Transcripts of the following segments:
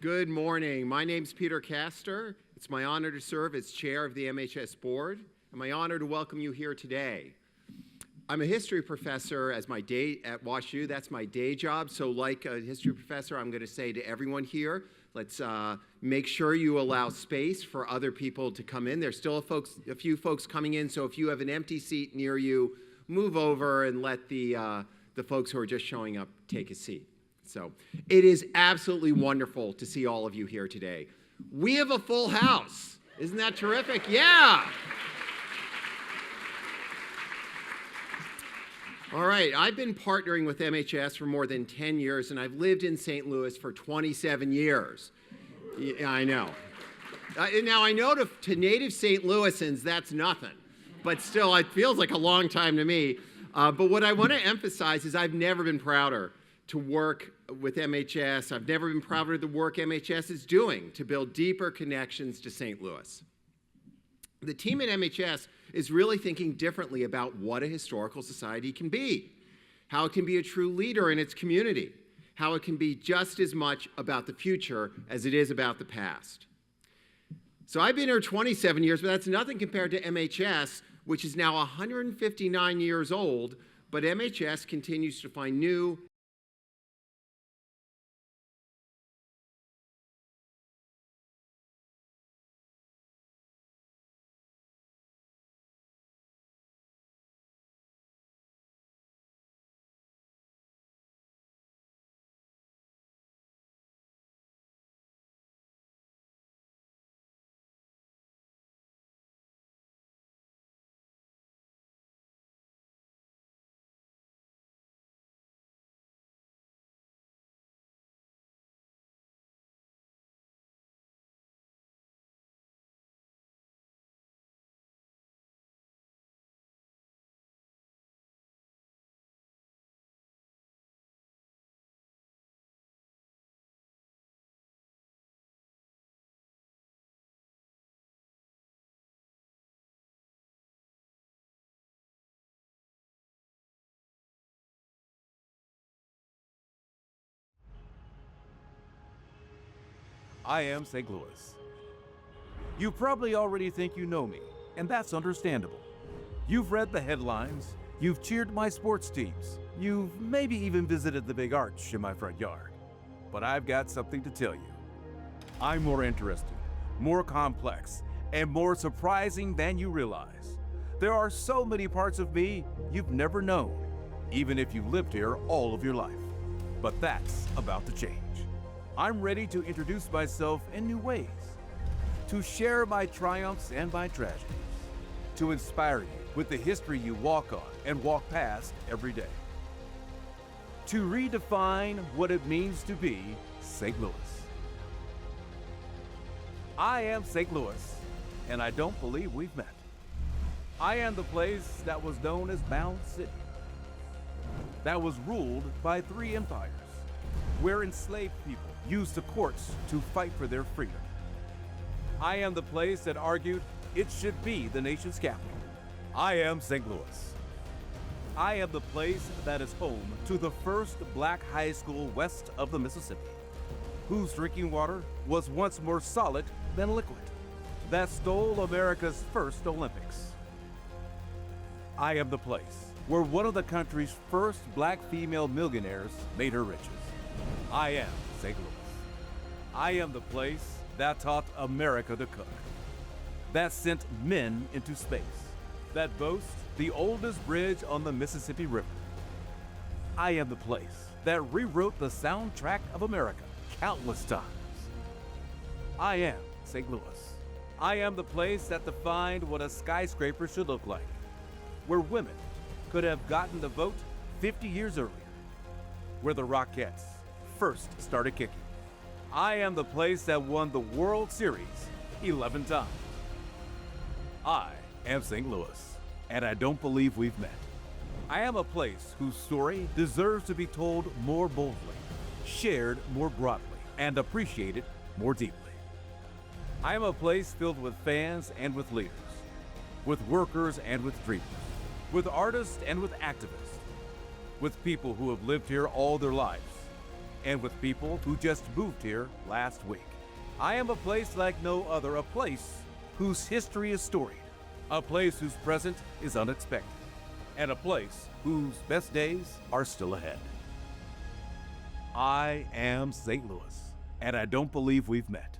Good morning. My name's Peter Castor. It's my honor to serve as chair of the MHS board, and my honor to welcome you here today. I'm a history professor at WashU. That's my day job. So like a history professor, I'm going to say to everyone here, let's make sure you allow space for other people to come in. There's still a few folks coming in, so if you have an empty seat near you, move over and let the folks who are just showing up take a seat. So it is absolutely wonderful to see all of you here today. We have a full house. Isn't that terrific? Yeah. All right, I've been partnering with MHS for more than 10 years, and I've lived in St. Louis for 27 years. Yeah, I know. Now, I know to native St. Louisans, that's nothing. But still, it feels like a long time to me. But what I want to emphasize is I've never been prouder to work with MHS. I've never been prouder of the work MHS is doing to build deeper connections to St. Louis. The team at MHS is really thinking differently about what a historical society can be, how it can be a true leader in its community, how it can be just as much about the future as it is about the past. So I've been here 27 years, but that's nothing compared to MHS, which is now 159 years old, but MHS continues to find new I am St. Louis. You probably already think you know me, and that's understandable. You've read the headlines, you've cheered my sports teams, you've maybe even visited the big arch in my front yard. But I've got something to tell you. I'm more interesting, more complex, and more surprising than you realize. There are so many parts of me you've never known, even if you've lived here all of your life. But that's about to change. I'm ready to introduce myself in new ways, to share my triumphs and my tragedies, to inspire you with the history you walk on and walk past every day, to redefine what it means to be St. Louis. I am St. Louis, and I don't believe we've met. I am the place that was known as Mound City, that was ruled by 3 empires, where enslaved people used the courts to fight for their freedom. I am the place that argued it should be the nation's capital. I am St. Louis. I am the place that is home to the first black high school west of the Mississippi, whose drinking water was once more solid than liquid, that stole America's first Olympics. I am the place where one of the country's first black female millionaires made her riches. I am St. Louis. I am the place that taught America to cook, that sent men into space, that boasts the oldest bridge on the Mississippi River. I am the place that rewrote the soundtrack of America countless times. I am St. Louis. I am the place that defined what a skyscraper should look like, where women could have gotten the vote 50 years earlier, where the Rockettes first started kicking. I am the place that won the World Series 11 times. I am St. Louis, and I don't believe we've met. I am a place whose story deserves to be told more boldly, shared more broadly, and appreciated more deeply. I am a place filled with fans and with leaders, with workers and with dreamers, with artists and with activists, with people who have lived here all their lives, and with people who just moved here last week. I am a place like no other, a place whose history is storied, a place whose present is unexpected, and a place whose best days are still ahead. I am St. Louis, and I don't believe we've met.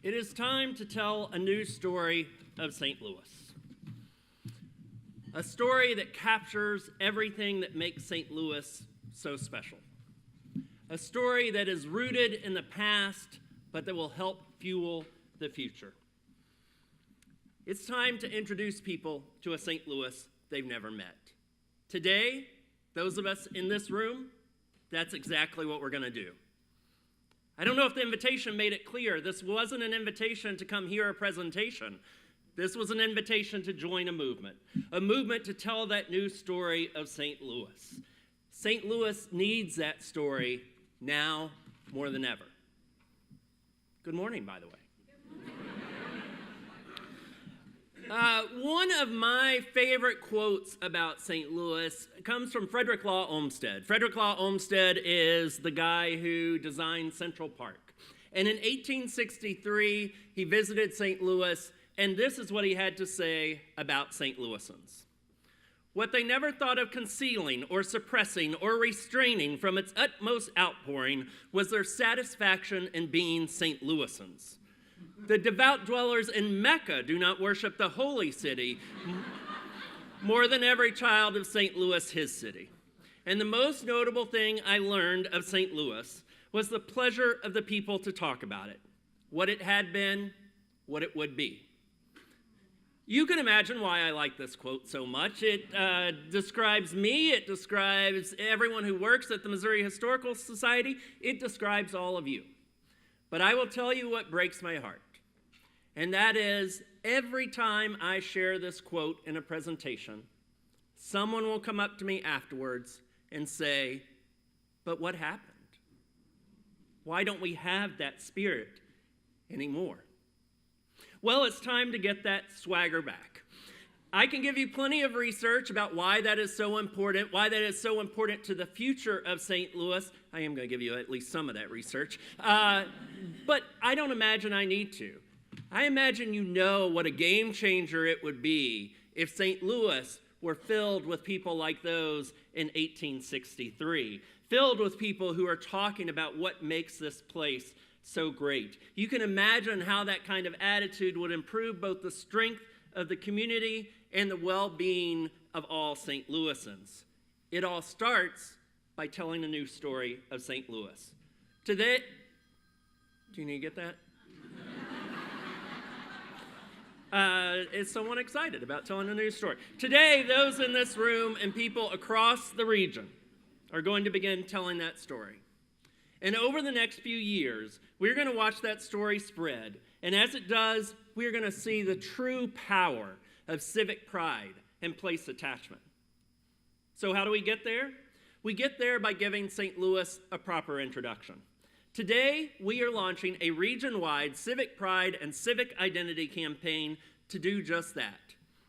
It is time to tell a new story of St. Louis. A story that captures everything that makes St. Louis so special. A story that is rooted in the past, but that will help fuel the future. It's time to introduce people to a St. Louis they've never met. Today, those of us in this room, that's exactly what we're going to do. I don't know if the invitation made it clear. This wasn't an invitation to come hear a presentation. This was an invitation to join a movement to tell that new story of St. Louis. St. Louis needs that story now more than ever. Good morning, by the way. One of my favorite quotes about St. Louis comes from Frederick Law Olmsted. Frederick Law Olmsted is the guy who designed Central Park. And in 1863, he visited St. Louis, and this is what he had to say about St. Louisans. What they never thought of concealing or suppressing or restraining from its utmost outpouring was their satisfaction in being St. Louisans. The devout dwellers in Mecca do not worship the holy city more than every child of St. Louis, his city. And the most notable thing I learned of St. Louis was the pleasure of the people to talk about it, what it had been, what it would be. You can imagine why I like this quote so much. It describes me, it describes everyone who works at the Missouri Historical Society, it describes all of you. But I will tell you what breaks my heart. And that is, every time I share this quote in a presentation, someone will come up to me afterwards and say, but what happened? Why don't we have that spirit anymore? Well, it's time to get that swagger back. I can give you plenty of research about why that is so important to the future of St. Louis. I am going to give you at least some of that research. But I don't imagine I need to. I imagine you know what a game changer it would be if St. Louis were filled with people like those in 1863, filled with people who are talking about what makes this place so great. You can imagine how that kind of attitude would improve both the strength of the community and the well-being of all St. Louisans. It all starts by telling a new story of St. Louis. Today, do you need to get that? Is someone excited about telling a new story? Today, those in this room and people across the region are going to begin telling that story. And over the next few years, we're going to watch that story spread. And as it does, we're going to see the true power of civic pride and place attachment. So how do we get there? We get there by giving St. Louis a proper introduction. Today, we are launching a region-wide civic pride and civic identity campaign to do just that.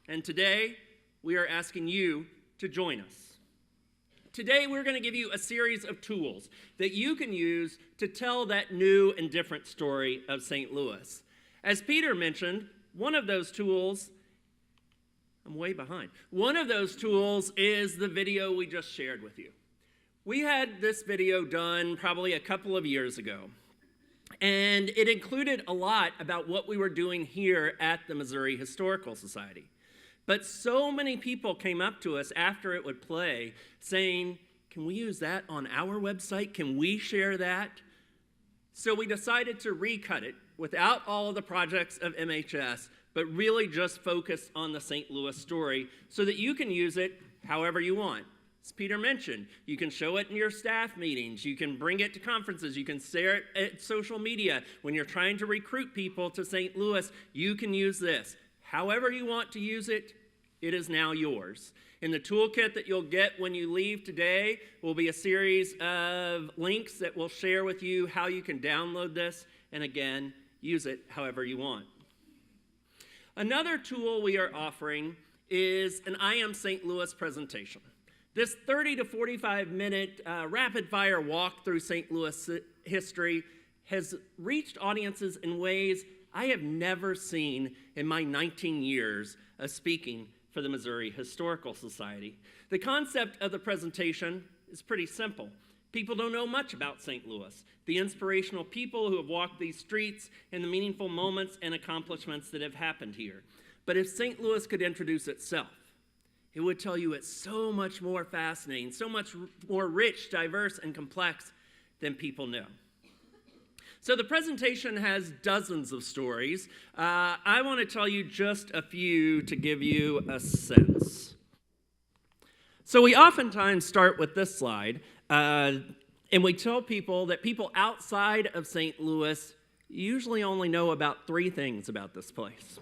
And today, we are asking you to join us. Today, we're going to give you a series of tools that you can use to tell that new and different story of St. Louis. As Peter mentioned, one of those tools, I'm way behind. One of those tools is the video we just shared with you. We had this video done probably a couple of years ago, and it included a lot about what we were doing here at the Missouri Historical Society. But so many people came up to us after it would play saying, can we use that on our website? Can we share that? So we decided to recut it without all of the projects of MHS, but really just focus on the St. Louis story so that you can use it however you want. As Peter mentioned, you can show it in your staff meetings, you can bring it to conferences, you can share it at social media. When you're trying to recruit people to St. Louis, you can use this. However you want to use it, it is now yours. In the toolkit that you'll get when you leave today will be a series of links that will share with you how you can download this and, again, use it however you want. Another tool we are offering is an I Am St. Louis presentation. This 30 to 45-minute rapid-fire walk through St. Louis history has reached audiences in ways I have never seen in my 19 years of speaking for the Missouri Historical Society. The concept of the presentation is pretty simple. People don't know much about St. Louis, the inspirational people who have walked these streets, and the meaningful moments and accomplishments that have happened here. But if St. Louis could introduce itself, it would tell you it's so much more fascinating, so much more rich, diverse, and complex than people know. So the presentation has dozens of stories. I want to tell you just a few to give you a sense. So we oftentimes start with this slide, and we tell people that people outside of St. Louis usually only know about 3 things about this place.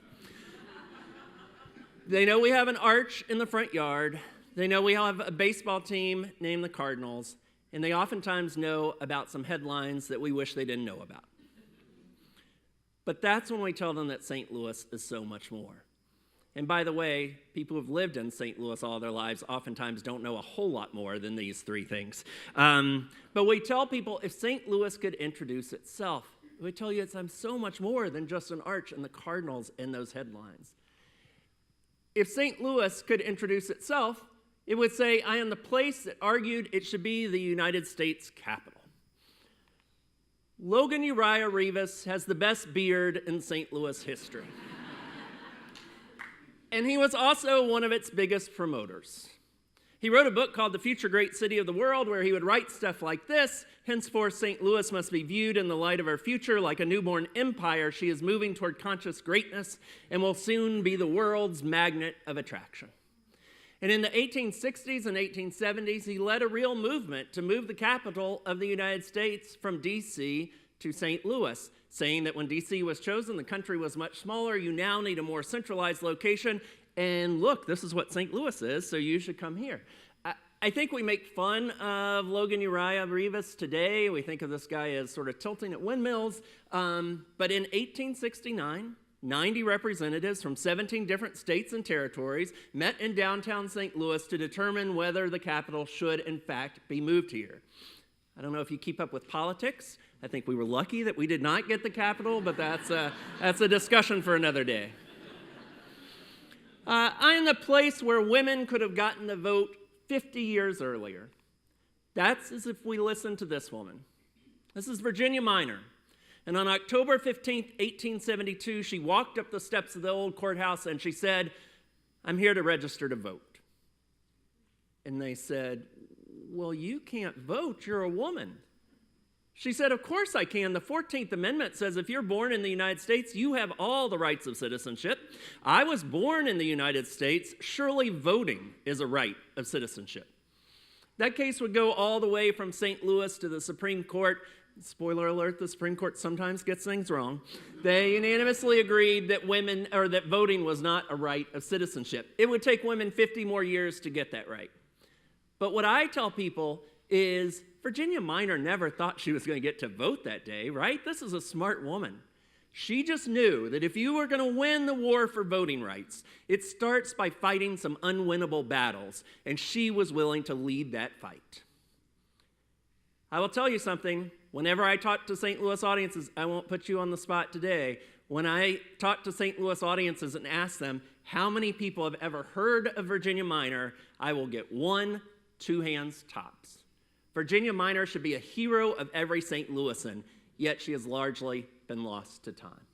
They know we have an arch in the front yard. They know we have a baseball team named the Cardinals. And they oftentimes know about some headlines that we wish they didn't know about. But that's when we tell them that St. Louis is so much more. And by the way, people who've lived in St. Louis all their lives oftentimes don't know a whole lot more than these 3 things. But we tell people if St. Louis could introduce itself, we tell you I'm so much more than just an arch and the Cardinals in those headlines. If St. Louis could introduce itself, it would say, I am the place that argued it should be the United States capital. Logan Uriah Rivas has the best beard in St. Louis history. And he was also one of its biggest promoters. He wrote a book called The Future Great City of the World, where he would write stuff like this: henceforth, St. Louis must be viewed in the light of her future. Like a newborn empire, she is moving toward conscious greatness and will soon be the world's magnet of attraction. And in the 1860s and 1870s, he led a real movement to move the capital of the United States from D.C. to St. Louis, saying that when D.C. was chosen, the country was much smaller. You now need a more centralized location. And look, this is what St. Louis is, so you should come here. I think we make fun of Logan Uriah Rivas today. We think of this guy as sort of tilting at windmills. But in 1869, 90 representatives from 17 different states and territories met in downtown St. Louis to determine whether the capital should, in fact, be moved here. I don't know if you keep up with politics. I think we were lucky that we did not get the capital, but that's a discussion for another day. I'm the place where women could have gotten the vote 50 years earlier. That's as if we listened to this woman. This is Virginia Minor. And on October 15th, 1872, she walked up the steps of the old courthouse and she said, I'm here to register to vote. And they said, well, you can't vote, you're a woman. She said, of course I can. The 14th Amendment says if you're born in the United States, you have all the rights of citizenship. I was born in the United States. Surely voting is a right of citizenship. That case would go all the way from St. Louis to the Supreme Court. Spoiler alert, the Supreme Court sometimes gets things wrong. They unanimously agreed that that voting was not a right of citizenship. It would take women 50 more years to get that right. But what I tell people is Virginia Minor never thought she was going to get to vote that day, right? This is a smart woman. She just knew that if you were going to win the war for voting rights, it starts by fighting some unwinnable battles, and she was willing to lead that fight. I will tell you something. Whenever I talk to St. Louis audiences, I won't put you on the spot today. When I talk to St. Louis audiences and ask them how many people have ever heard of Virginia Minor, I will get 1, 2 hands tops. Virginia Minor should be a hero of every St. Louisan, yet she has largely been lost to time.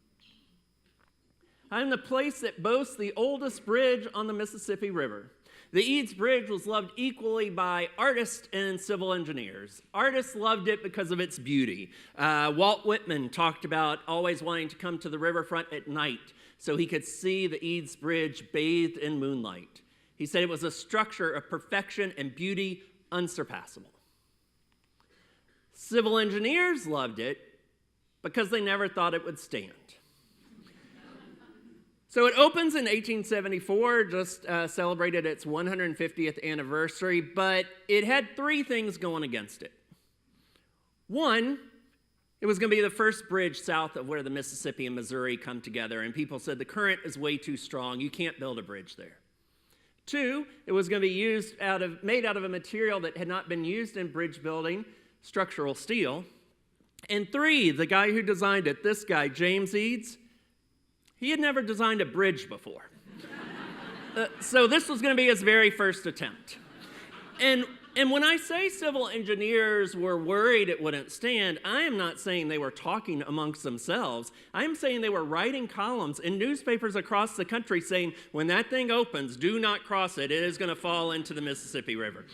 I'm the place that boasts the oldest bridge on the Mississippi River. The Eads Bridge was loved equally by artists and civil engineers. Artists loved it because of its beauty. Walt Whitman talked about always wanting to come to the riverfront at night so he could see the Eads Bridge bathed in moonlight. He said it was a structure of perfection and beauty unsurpassable. Civil engineers loved it because they never thought it would stand. So it opens in 1874, just celebrated its 150th anniversary, but it had three things going against it. One, it was going to be the first bridge south of where the Mississippi and Missouri come together, and people said the current is way too strong, you can't build a bridge there. Two, it was going to be made out of a material that had not been used in bridge building, structural steel. And three, the guy who designed it, this guy, James Eads, he had never designed a bridge before. So this was going to be his very first attempt. And when I say civil engineers were worried it wouldn't stand, I am not saying they were talking amongst themselves. I am saying they were writing columns in newspapers across the country saying, when that thing opens, do not cross it. It is going to fall into the Mississippi River.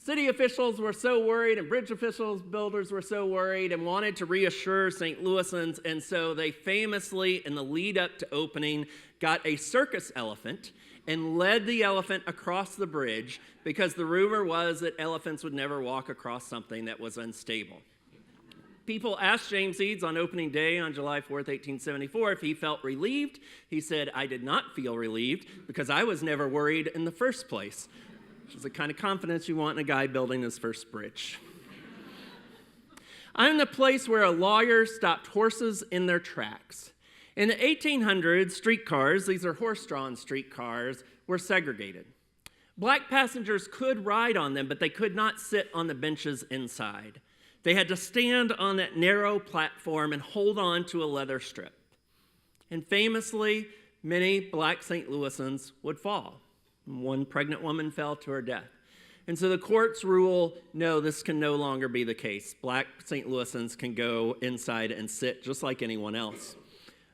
City officials were so worried, and bridge officials, builders were so worried and wanted to reassure St. Louisans, and so they famously, in the lead up to opening, got a circus elephant and led the elephant across the bridge because the rumor was that elephants would never walk across something that was unstable. People asked James Eads on opening day on July 4th, 1874, if he felt relieved. He said, "I did not feel relieved because I was never worried in the first place," which is the kind of confidence you want in a guy building his first bridge. I'm the place where a lawyer stopped horses in their tracks. In the 1800s, streetcars, these are horse-drawn streetcars, were segregated. Black passengers could ride on them, but they could not sit on the benches inside. They had to stand on that narrow platform and hold on to a leather strip. And famously, many black St. Louisans would fall. One pregnant woman fell to her death. And so the courts rule, no, this can no longer be the case. Black St. Louisans can go inside and sit just like anyone else.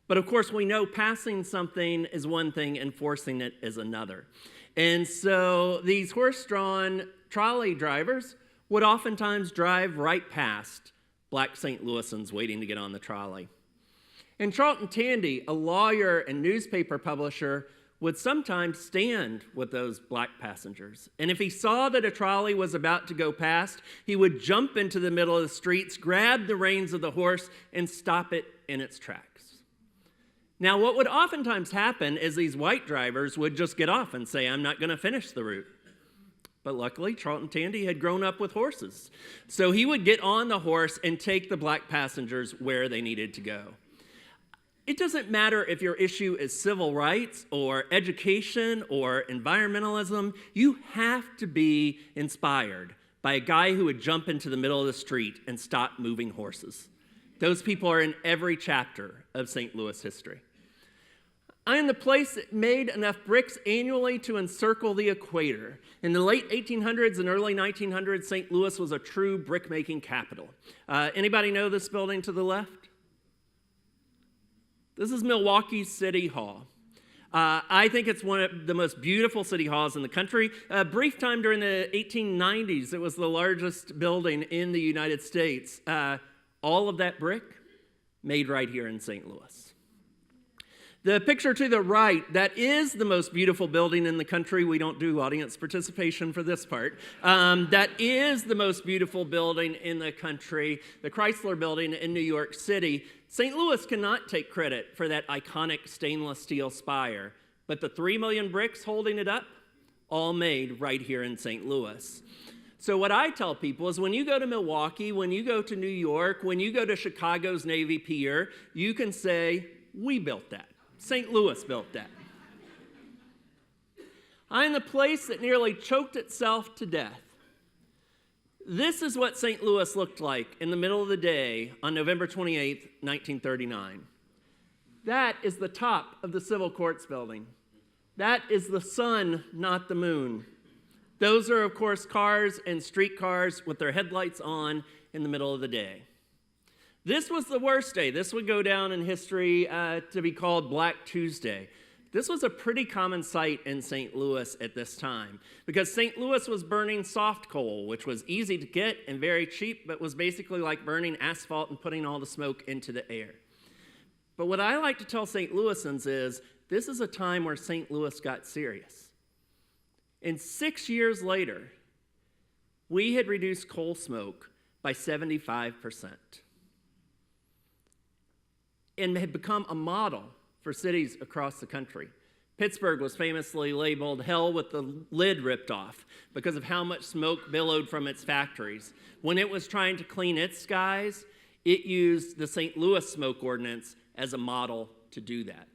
But of course, we know passing something is one thing, enforcing it is another. And so these horse-drawn trolley drivers would oftentimes drive right past black St. Louisans waiting to get on the trolley. And Charlton Tandy, a lawyer and newspaper publisher, would sometimes stand with those black passengers. And if he saw that a trolley was about to go past, he would jump into the middle of the streets, grab the reins of the horse, and stop it in its tracks. Now, what would oftentimes happen is these white drivers would just get off and say, "I'm not going to finish the route." But luckily, Charlton Tandy had grown up with horses. So he would get on the horse and take the black passengers where they needed to go. It doesn't matter if your issue is civil rights or education or environmentalism. You have to be inspired by a guy who would jump into the middle of the street and stop moving horses. Those people are in every chapter of St. Louis history. I am the place that made enough bricks annually to encircle the equator. In the late 1800s and early 1900s, St. Louis was a true brick-making capital. Anybody know this building to the left? This is Milwaukee City Hall. I think it's one of the most beautiful city halls in the country. A brief time during the 1890s, it was the largest building in the United States. All of that brick made right here in St. Louis. The picture to the right, that is the most beautiful building in the country. We don't do audience participation for this part. That is the most beautiful building in the country, the Chrysler Building in New York City. St. Louis cannot take credit for that iconic stainless steel spire, but the 3 million bricks holding it up, all made right here in St. Louis. So what I tell people is when you go to Milwaukee, when you go to New York, when you go to Chicago's Navy Pier, you can say, "We built that. St. Louis built that." I'm the place that nearly choked itself to death. This is what St. Louis looked like in the middle of the day on November 28th, 1939. That is the top of the Civil Courts building. That is the sun, not the moon. Those are, of course, cars and streetcars with their headlights on in the middle of the day. This was the worst day. This would go down in history to be called Black Tuesday. This was a pretty common sight in St. Louis at this time because St. Louis was burning soft coal, which was easy to get and very cheap, but was basically like burning asphalt and putting all the smoke into the air. But what I like to tell St. Louisans is this is a time where St. Louis got serious. And 6 years later, we had reduced coal smoke by 75%. and had become a model for cities across the country. Pittsburgh was famously labeled hell with the lid ripped off because of how much smoke billowed from its factories. When it was trying to clean its skies, it used the St. Louis smoke ordinance as a model to do that.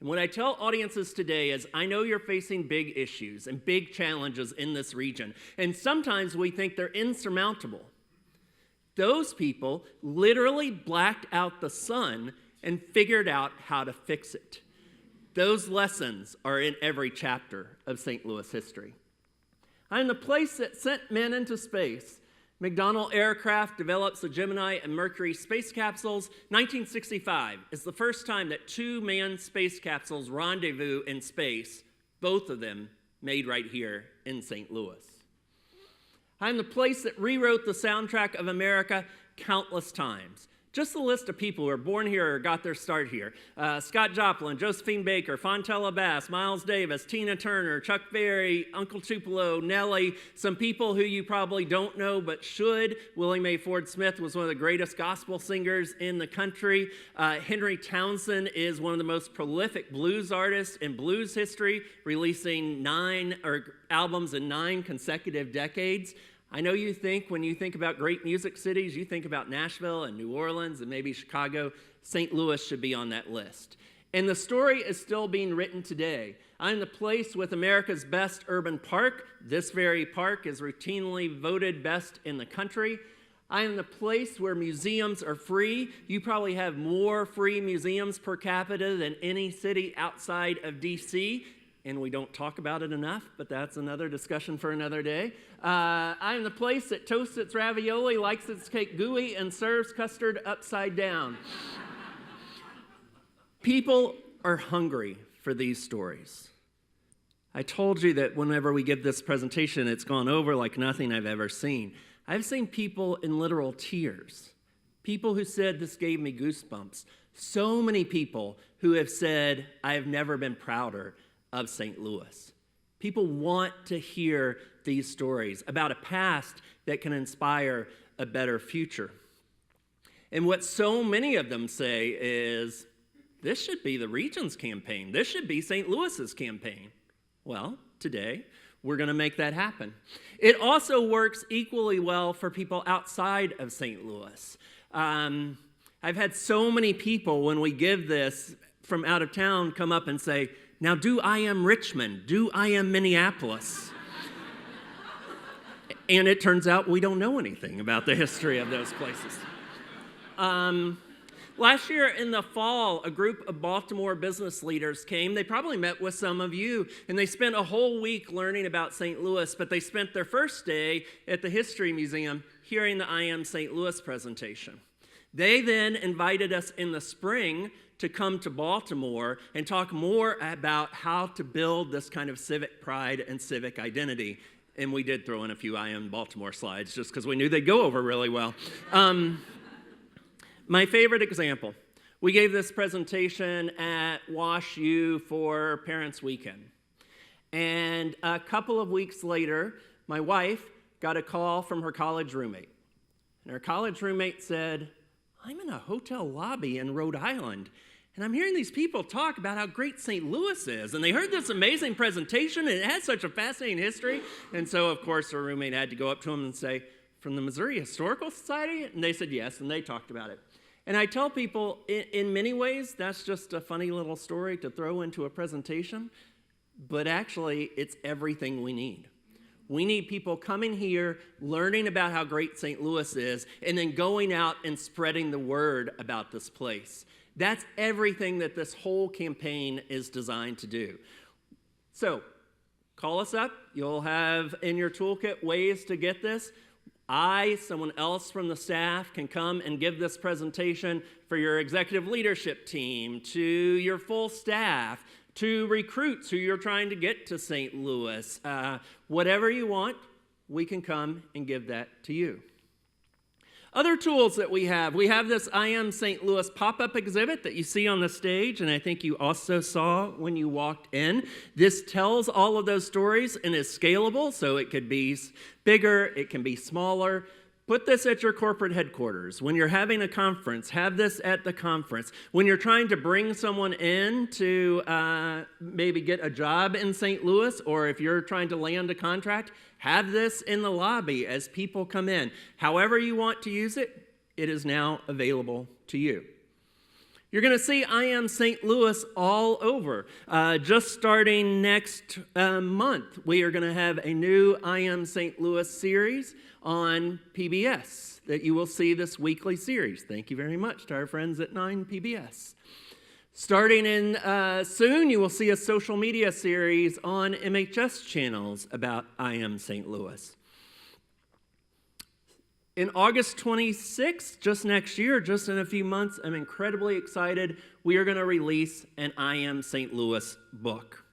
And what I tell audiences today is I know you're facing big issues and big challenges in this region, and sometimes we think they're insurmountable. Those people literally blacked out the sun and figured out how to fix it. Those lessons are in every chapter of St. Louis history. I'm the place that sent men into space. McDonnell Aircraft develops the Gemini and Mercury space capsules. 1965 is the first time that two manned space capsules rendezvous in space, both of them made right here in St. Louis. I'm the place that rewrote the soundtrack of America countless times. Just a list of people who were born here or got their start here. Scott Joplin, Josephine Baker, Fontella Bass, Miles Davis, Tina Turner, Chuck Berry, Uncle Tupelo, Nellie, some people who you probably don't know but should. Willie Mae Ford Smith was one of the greatest gospel singers in the country. Henry Townsend is one of the most prolific blues artists in blues history, releasing 9 albums in 9 consecutive decades. I know you think, when you think about great music cities, you think about Nashville and New Orleans and maybe Chicago. St. Louis should be on that list. And the story is still being written today. I'm the place with America's best urban park. This very park is routinely voted best in the country. I am the place where museums are free. You probably have more free museums per capita than any city outside of D.C., and we don't talk about it enough, but that's another discussion for another day. I'm the place that toasts its ravioli, likes its cake gooey, and serves custard upside down. People are hungry for these stories. I told you that whenever we give this presentation, it's gone over like nothing I've ever seen. I've seen people in literal tears. People who said, this gave me goosebumps. So many people who have said, I have never been prouder of St. Louis. People want to hear these stories about a past that can inspire a better future. And what so many of them say is, this should be the region's campaign. This should be St. Louis's campaign. Well, today, we're going to make that happen. It also works equally well for people outside of St. Louis. I've had so many people, when we give this from out of town, come up and say, now, do I am Richmond? Do I am Minneapolis? And it turns out we don't know anything about the history of those places. Last year in the fall, a group of Baltimore business leaders came. They probably met with some of you, and they spent a whole week learning about St. Louis, but they spent their first day at the History Museum hearing the I Am St. Louis presentation. They then invited us in the spring to come to Baltimore and talk more about how to build this kind of civic pride and civic identity. And we did throw in a few I Am Baltimore slides just because we knew they'd go over really well. My favorite example, we gave this presentation at Wash U for Parents Weekend. And a couple of weeks later, my wife got a call from her college roommate. And her college roommate said, I'm in a hotel lobby in Rhode Island, and I'm hearing these people talk about how great St. Louis is. And they heard this amazing presentation, and it has such a fascinating history. And so, of course, her roommate had to go up to him and say, from the Missouri Historical Society? And they said yes, and they talked about it. And I tell people, in many ways, that's just a funny little story to throw into a presentation, but actually, it's everything we need. We need people coming here, learning about how great St. Louis is, and then going out and spreading the word about this place. That's everything that this whole campaign is designed to do. So, call us up. You'll have in your toolkit ways to get this. Someone else from the staff, can come and give this presentation for your executive leadership team, to your full staff, to recruits who you're trying to get to St. Louis. Whatever you want, we can come and give that to you. Other tools that we have this I Am St. Louis pop-up exhibit that you see on the stage, and I think you also saw when you walked in. This tells all of those stories and is scalable, so it could be bigger, it can be smaller. Put this at your corporate headquarters. When you're having a conference, have this at the conference. When you're trying to bring someone in to maybe get a job in St. Louis, or if you're trying to land a contract, have this in the lobby as people come in. However you want to use it, it is now available to you. You're going to see I Am St. Louis all over. Just starting next month, we are going to have a new I Am St. Louis series on PBS that you will see this weekly series. Thank you very much to our friends at 9 PBS. Starting in soon, you will see a social media series on MHS channels about I Am St. Louis. In August 26th, just next year, just in a few months, I'm incredibly excited. We are going to release an I Am St. Louis book.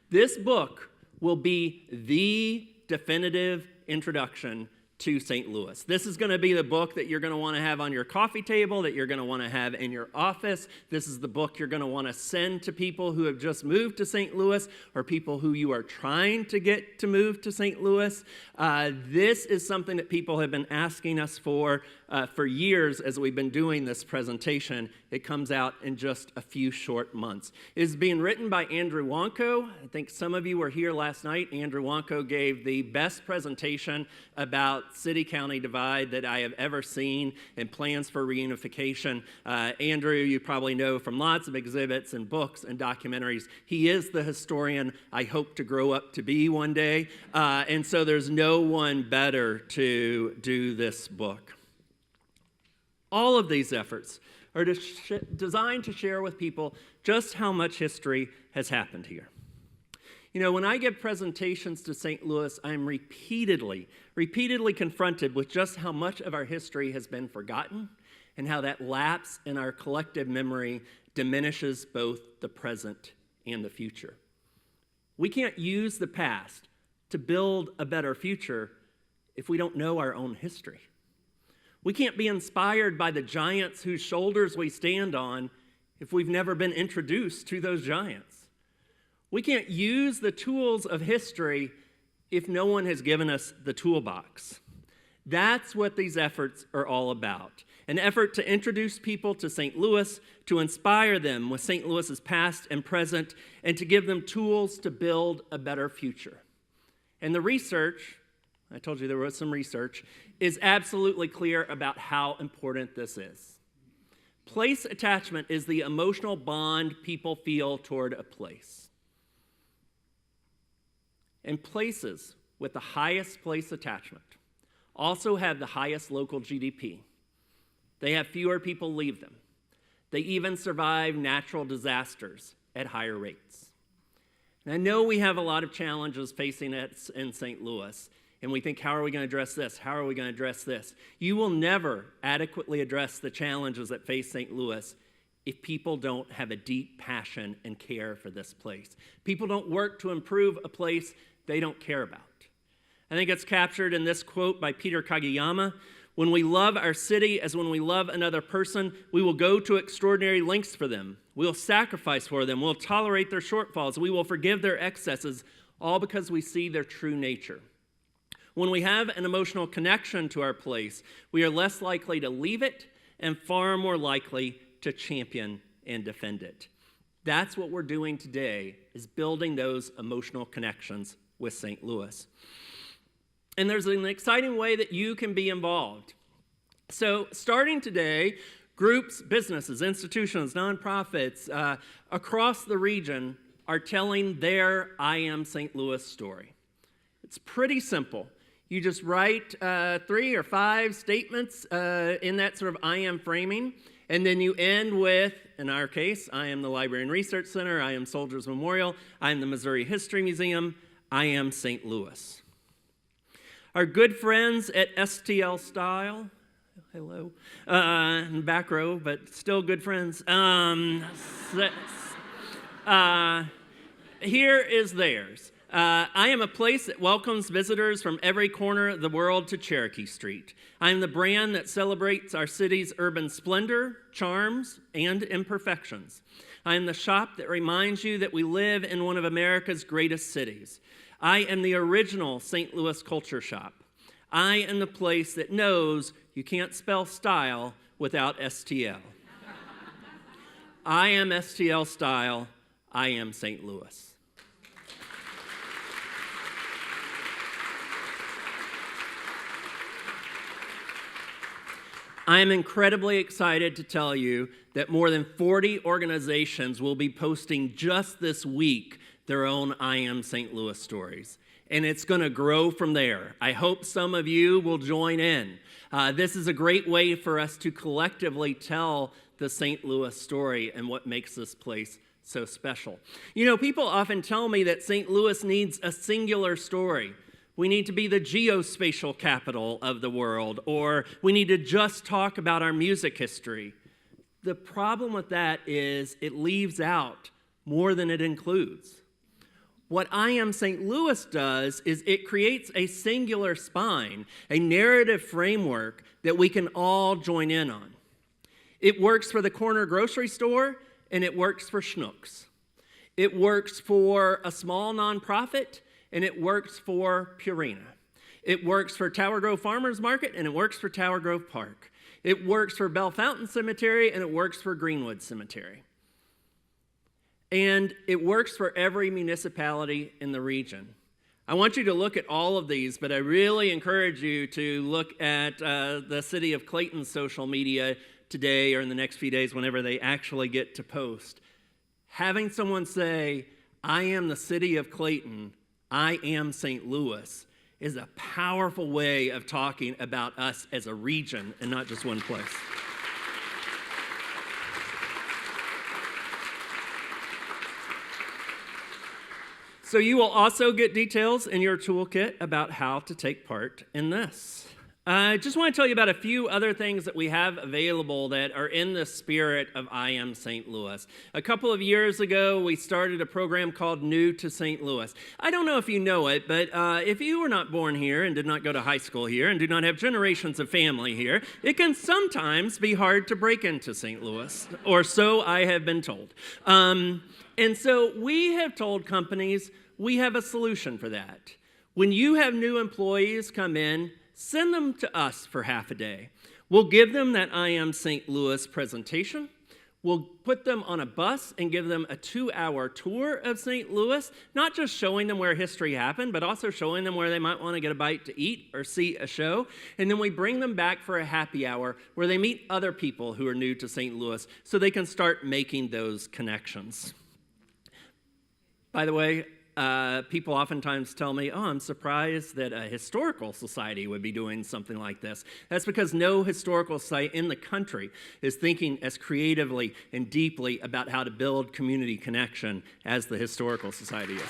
This book will be the definitive introduction to St. Louis. This is going to be the book that you're going to want to have on your coffee table, that you're going to want to have in your office. This is the book you're going to want to send to people who have just moved to St. Louis or people who you are trying to get to move to St. Louis. This is something that people have been asking us for years as we've been doing this presentation. It comes out in just a few short months. It is being written by Andrew Wanko. I think some of you were here last night. Andrew Wanko gave the best presentation about city-county divide that I have ever seen and plans for reunification. Andrew, you probably know from lots of exhibits and books and documentaries. He is the historian I hope to grow up to be one day. And so there's no one better to do this book. All of these efforts are designed to share with people just how much history has happened here. You know, when I give presentations to St. Louis, I'm repeatedly confronted with just how much of our history has been forgotten and how that lapse in our collective memory diminishes both the present and the future. We can't use the past to build a better future if we don't know our own history. We can't be inspired by the giants whose shoulders we stand on if we've never been introduced to those giants. We can't use the tools of history if no one has given us the toolbox. That's what these efforts are all about. An effort to introduce people to St. Louis, to inspire them with St. Louis's past and present, and to give them tools to build a better future. And the research, I told you there was some research, is absolutely clear about how important this is. Place attachment is the emotional bond people feel toward a place. And places with the highest place attachment also have the highest local GDP. They have fewer people leave them. They even survive natural disasters at higher rates. And I know we have a lot of challenges facing us in St. Louis, and we think, how are we going to address this? How are we going to address this? You will never adequately address the challenges that face St. Louis if people don't have a deep passion and care for this place. People don't work to improve a place they don't care about. I think it's captured in this quote by Peter Kageyama: "When we love our city as when we love another person, we will go to extraordinary lengths for them. We'll sacrifice for them. We'll tolerate their shortfalls. We will forgive their excesses, all because we see their true nature. When we have an emotional connection to our place, we are less likely to leave it and far more likely to champion and defend it." That's what we're doing today, is building those emotional connections with St. Louis. And there's an exciting way that you can be involved. So starting today, groups, businesses, institutions, nonprofits across the region are telling their I Am St. Louis story. It's pretty simple. You just write 3 or 5 statements in that sort of I am framing, and then you end with, in our case, I am the Library and Research Center, I am Soldiers Memorial, I am the Missouri History Museum, I am St. Louis. Our good friends at STL Style, hello, back row, but still good friends. Here is theirs. I am a place that welcomes visitors from every corner of the world to Cherokee Street. I am the brand that celebrates our city's urban splendor, charms, and imperfections. I am the shop that reminds you that we live in one of America's greatest cities. I am the original St. Louis culture shop. I am the place that knows you can't spell style without STL. I am STL style. I am St. Louis. I am incredibly excited to tell you that more than 40 organizations will be posting just this week their own I Am St. Louis stories. And it's going to grow from there. I hope some of you will join in. This is a great way for us to collectively tell the St. Louis story and what makes this place so special. You know, people often tell me that St. Louis needs a singular story. We need to be the geospatial capital of the world, or we need to just talk about our music history. The problem with that is it leaves out more than it includes. What I Am St. Louis does is it creates a singular spine, a narrative framework that we can all join in on. It works for the corner grocery store, and it works for Schnucks. It works for a small nonprofit, and it works for Purina. It works for Tower Grove Farmers Market, and it works for Tower Grove Park. It works for Bell Fountain Cemetery, and it works for Greenwood Cemetery. And it works for every municipality in the region. I want you to look at all of these, but I really encourage you to look at the City of Clayton's social media today or in the next few days whenever they actually get to post. Having someone say, I am the City of Clayton, I am St. Louis, is a powerful way of talking about us as a region and not just one place. So you will also get details in your toolkit about how to take part in this. I just want to tell you about a few other things that we have available that are in the spirit of I Am St. Louis. A couple of years ago, we started a program called New to St. Louis. I don't know if you know it, but if you were not born here and did not go to high school here and do not have generations of family here, it can sometimes be hard to break into St. Louis, or so I have been told. And so we have told companies we have a solution for that. When you have new employees come in, send them to us for half a day. We'll give them that I Am St. Louis presentation. We'll put them on a bus and give them a 2-hour tour of St. Louis, not just showing them where history happened, but also showing them where they might want to get a bite to eat or see a show. And then we bring them back for a happy hour where they meet other people who are new to St. Louis so they can start making those connections. By the way, people oftentimes tell me, oh, I'm surprised that a historical society would be doing something like this. That's because no historical society in the country is thinking as creatively and deeply about how to build community connection as the historical society is.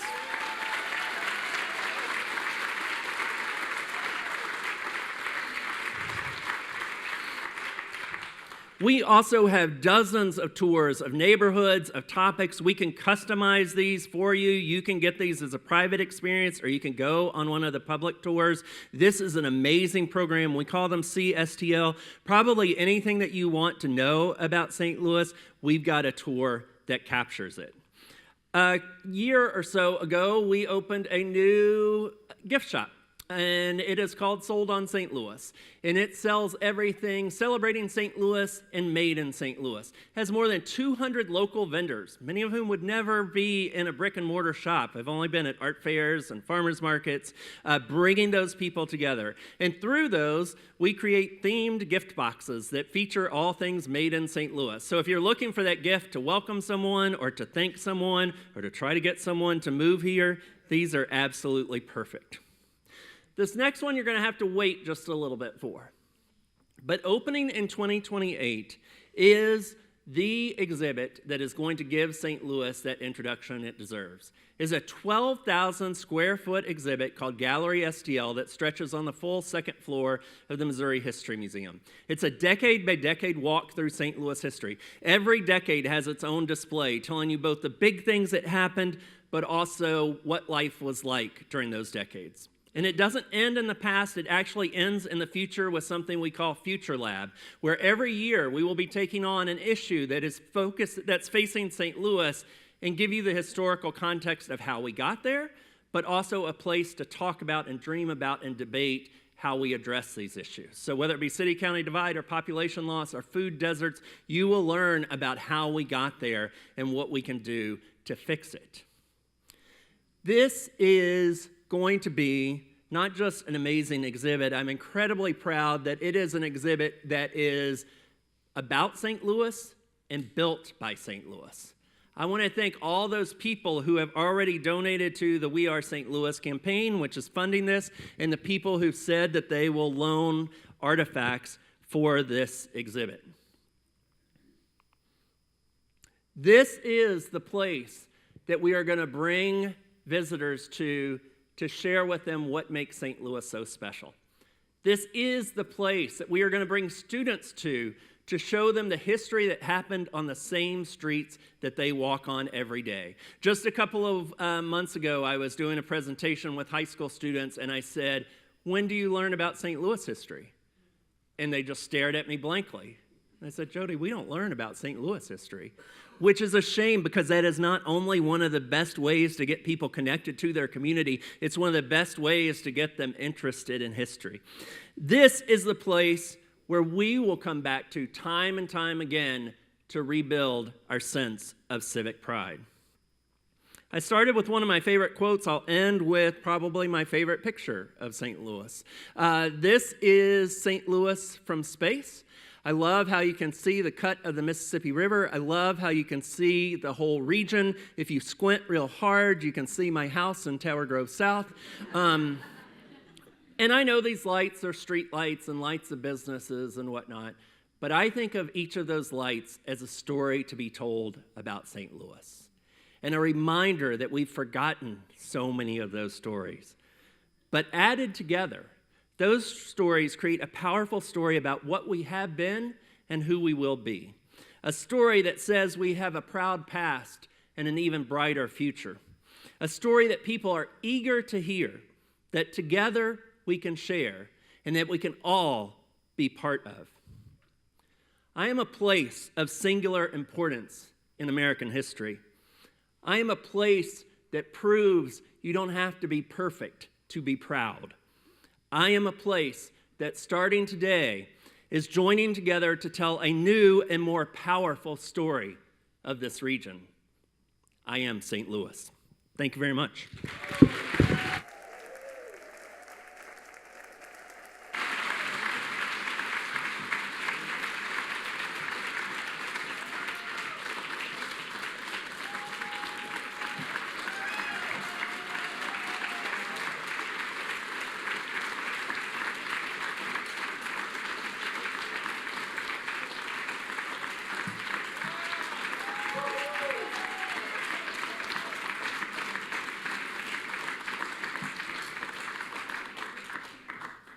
We also have dozens of tours of neighborhoods, of topics. We can customize these for you. You can get these as a private experience, or you can go on one of the public tours. This is an amazing program. We call them CSTL. Probably anything that you want to know about St. Louis, we've got a tour that captures it. A year or so ago, we opened a new gift shop. And it is called Sold on St. Louis. And it sells everything celebrating St. Louis and made in St. Louis. It has more than 200 local vendors, many of whom would never be in a brick and mortar shop. I've only been at art fairs and farmers markets, bringing those people together. And through those, we create themed gift boxes that feature all things made in St. Louis. So if you're looking for that gift to welcome someone or to thank someone or to try to get someone to move here, these are absolutely perfect. This next one you're going to have to wait just a little bit for. But opening in 2028 is the exhibit that is going to give St. Louis that introduction it deserves. It's a 12,000 square foot exhibit called Gallery STL that stretches on the full second floor of the Missouri History Museum. It's a decade by decade walk through St. Louis history. Every decade has its own display telling you both the big things that happened, but also what life was like during those decades. And it doesn't end in the past, it actually ends in the future with something we call Future Lab, where every year we will be taking on an issue that is focused, that's facing St. Louis, and give you the historical context of how we got there, but also a place to talk about and dream about and debate how we address these issues. So whether it be city-county divide or population loss or food deserts, you will learn about how we got there and what we can do to fix it. This is going to be not just an amazing exhibit. I'm incredibly proud that it is an exhibit that is about St. Louis and built by St. Louis. I want to thank all those people who have already donated to the We Are St. Louis campaign, which is funding this, and the people who've said that they will loan artifacts for this exhibit. This is the place that we are going to bring visitors to share with them what makes St. Louis so special. This is the place that we are going to bring students to show them the history that happened on the same streets that they walk on every day. Just a couple of months ago, I was doing a presentation with high school students, and I said, "When do you learn about St. Louis history?" And they just stared at me blankly. And I said, "Jody, we don't learn about St. Louis history," which is a shame because that is not only one of the best ways to get people connected to their community, it's one of the best ways to get them interested in history. This is the place where we will come back to time and time again to rebuild our sense of civic pride. I started with one of my favorite quotes. I'll end with probably my favorite picture of St. Louis. This is St. Louis from space. I love how you can see the cut of the Mississippi River. I love how you can see the whole region. If you squint real hard, you can see my house in Tower Grove South. And I know these lights are street lights and lights of businesses and whatnot, but I think of each of those lights as a story to be told about St. Louis and a reminder that we've forgotten so many of those stories. But added together, those stories create a powerful story about what we have been and who we will be. A story that says we have a proud past and an even brighter future. A story that people are eager to hear, that together we can share, and that we can all be part of. I am a place of singular importance in American history. I am a place that proves you don't have to be perfect to be proud. I am a place that starting today is joining together to tell a new and more powerful story of this region. I am St. Louis. Thank you very much.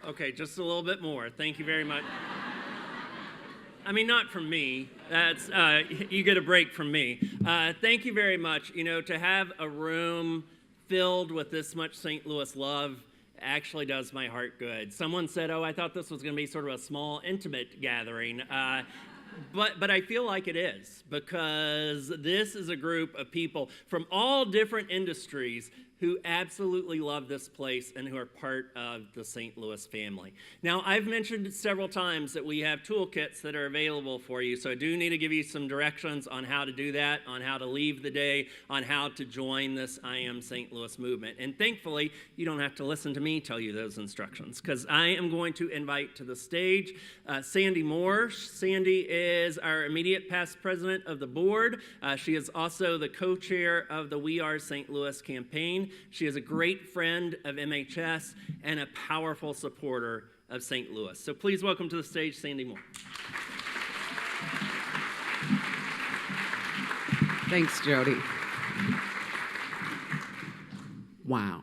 Okay, just a little bit more. Thank you very much. I mean, not from me. That's you get a break from me. Thank you very much. You know, to have a room filled with this much St. Louis love actually does my heart good. Someone said, "Oh, I thought this was going to be sort of a small, intimate gathering." But I feel like it is, because this is a group of people from all different industries who absolutely love this place and who are part of the St. Louis family. Now, I've mentioned several times that we have toolkits that are available for you, so I do need to give you some directions on how to do that, on how to leave the day, on how to join this I Am St. Louis movement. And thankfully, you don't have to listen to me tell you those instructions, because I am going to invite to the stage Sandy Moore. Sandy is our immediate past president of the board. She is also the co-chair of the We Are St. Louis campaign. She is a great friend of MHS and a powerful supporter of St. Louis. So please welcome to the stage Sandy Moore. Thanks, Jody. Wow.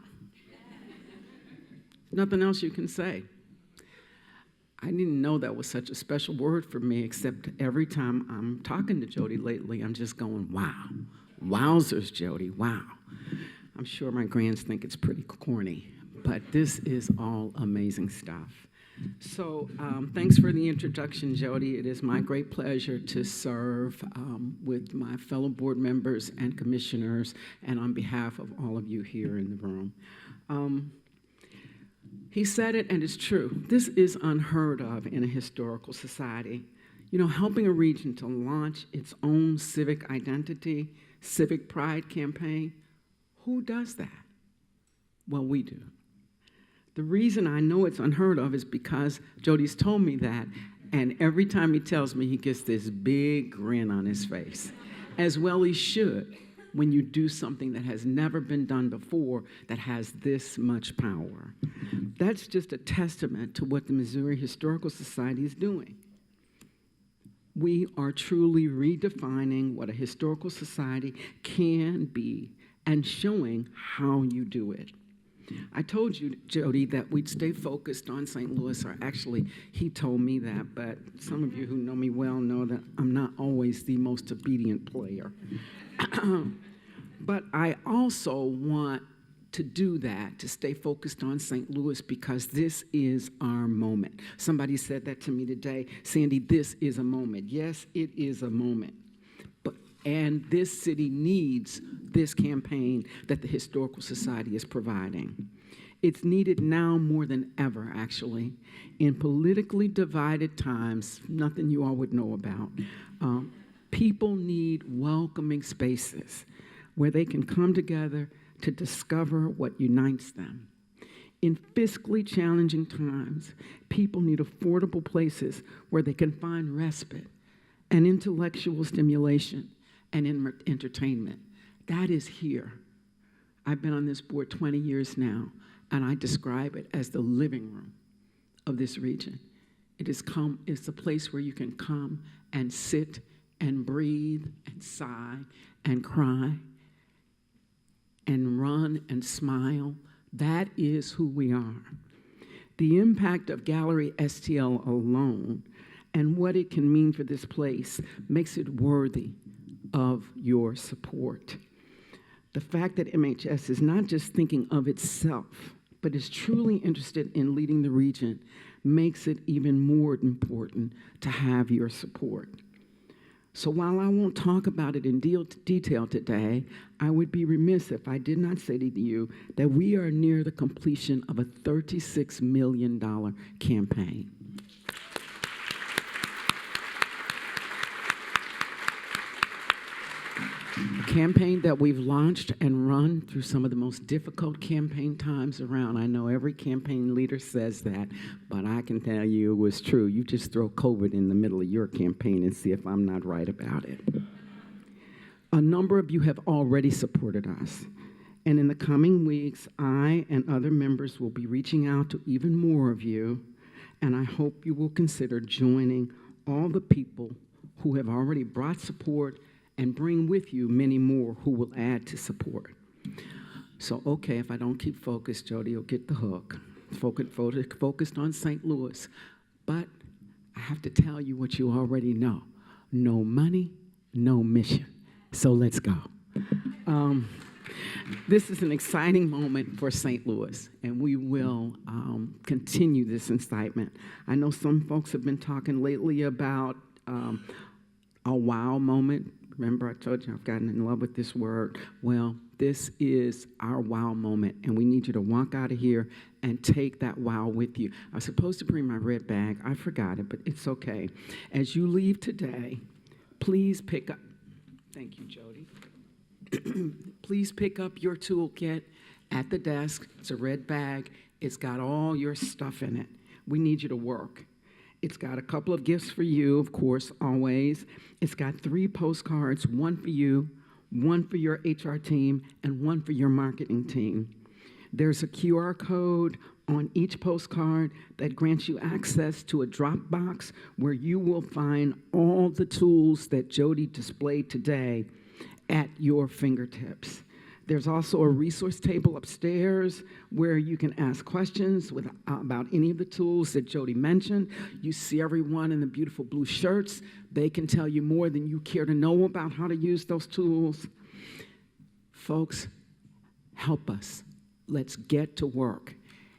Nothing else you can say. I didn't know that was such a special word for me, except every time I'm talking to Jody lately, I'm just going, wow. Wowzers, Jody, wow. I'm sure my grands think it's pretty corny, but this is all amazing stuff. So thanks for the introduction, Jody. It is my great pleasure to serve with my fellow board members and commissioners, and on behalf of all of you here in the room. He said it, and it's true. This is unheard of in a historical society. You know, helping a region to launch its own civic identity, civic pride campaign, who does that? Well, we do. The reason I know it's unheard of is because Jody's told me that, and every time he tells me, he gets this big grin on his face, as well he should when you do something that has never been done before that has this much power. That's just a testament to what the Missouri Historical Society is doing. We are truly redefining what a historical society can be and showing how you do it. I told you, Jody, that we'd stay focused on St. Louis, or actually, he told me that, but some of you who know me well know that I'm not always the most obedient player. But I also want to do that, to stay focused on St. Louis, because this is our moment. Somebody said that to me today. Sandy, this is a moment. Yes, it is a moment. And this city needs this campaign that the Historical Society is providing. It's needed now more than ever, actually. In politically divided times, nothing you all would know about, people need welcoming spaces where they can come together to discover what unites them. In fiscally challenging times, people need affordable places where they can find respite and intellectual stimulation and entertainment. That is here. I've been on this board 20 years now, and I describe it as the living room of this region. It's a place where you can come and sit and breathe and sigh and cry and run and smile. That is who we are. The impact of Gallery STL alone and what it can mean for this place makes it worthy of your support. The fact that MHS is not just thinking of itself, but is truly interested in leading the region makes it even more important to have your support. So while I won't talk about it in detail today, I would be remiss if I did not say to you that we are near the completion of a $36 million campaign. A campaign that we've launched and run through some of the most difficult campaign times around. I know every campaign leader says that, but I can tell you it was true. You just throw COVID in the middle of your campaign and see if I'm not right about it. A number of you have already supported us, and in the coming weeks, I and other members will be reaching out to even more of you, and I hope you will consider joining all the people who have already brought support and bring with you many more who will add to support. So, okay, if I don't keep focused, Jody will get the hook. Focused on St. Louis. But I have to tell you what you already know. No money, no mission. So let's go. This is an exciting moment for St. Louis, and we will continue this incitement. I know some folks have been talking lately about a wow moment. Remember, I told you I've gotten in love with this word. Well, this is our wow moment, and we need you to walk out of here and take that wow with you. I was supposed to bring my red bag. I forgot it, but it's okay. As you leave today, please pick up, thank you, Jody. Please pick up your toolkit at the desk. It's a red bag. It's got all your stuff in it. We need you to work. It's got a couple of gifts for you, of course, always. It's got 3 postcards, one for you, one for your HR team, and one for your marketing team. There's a QR code on each postcard that grants you access to a Dropbox where you will find all the tools that Jody displayed today at your fingertips. There's also a resource table upstairs where you can ask questions about any of the tools that Jody mentioned. You see everyone in the beautiful blue shirts. They can tell you more than you care to know about how to use those tools. Folks, help us. Let's get to work.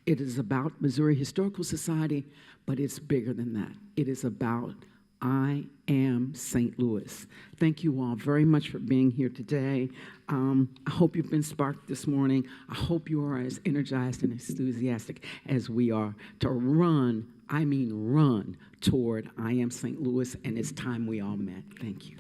It is about Missouri Historical Society, but it's bigger than that. It is about I am St. Louis. Thank you all very much for being here today. I hope you've been sparked this morning. I hope you are as energized and enthusiastic as we are to run toward I am St. Louis, and it's time we all met. Thank you.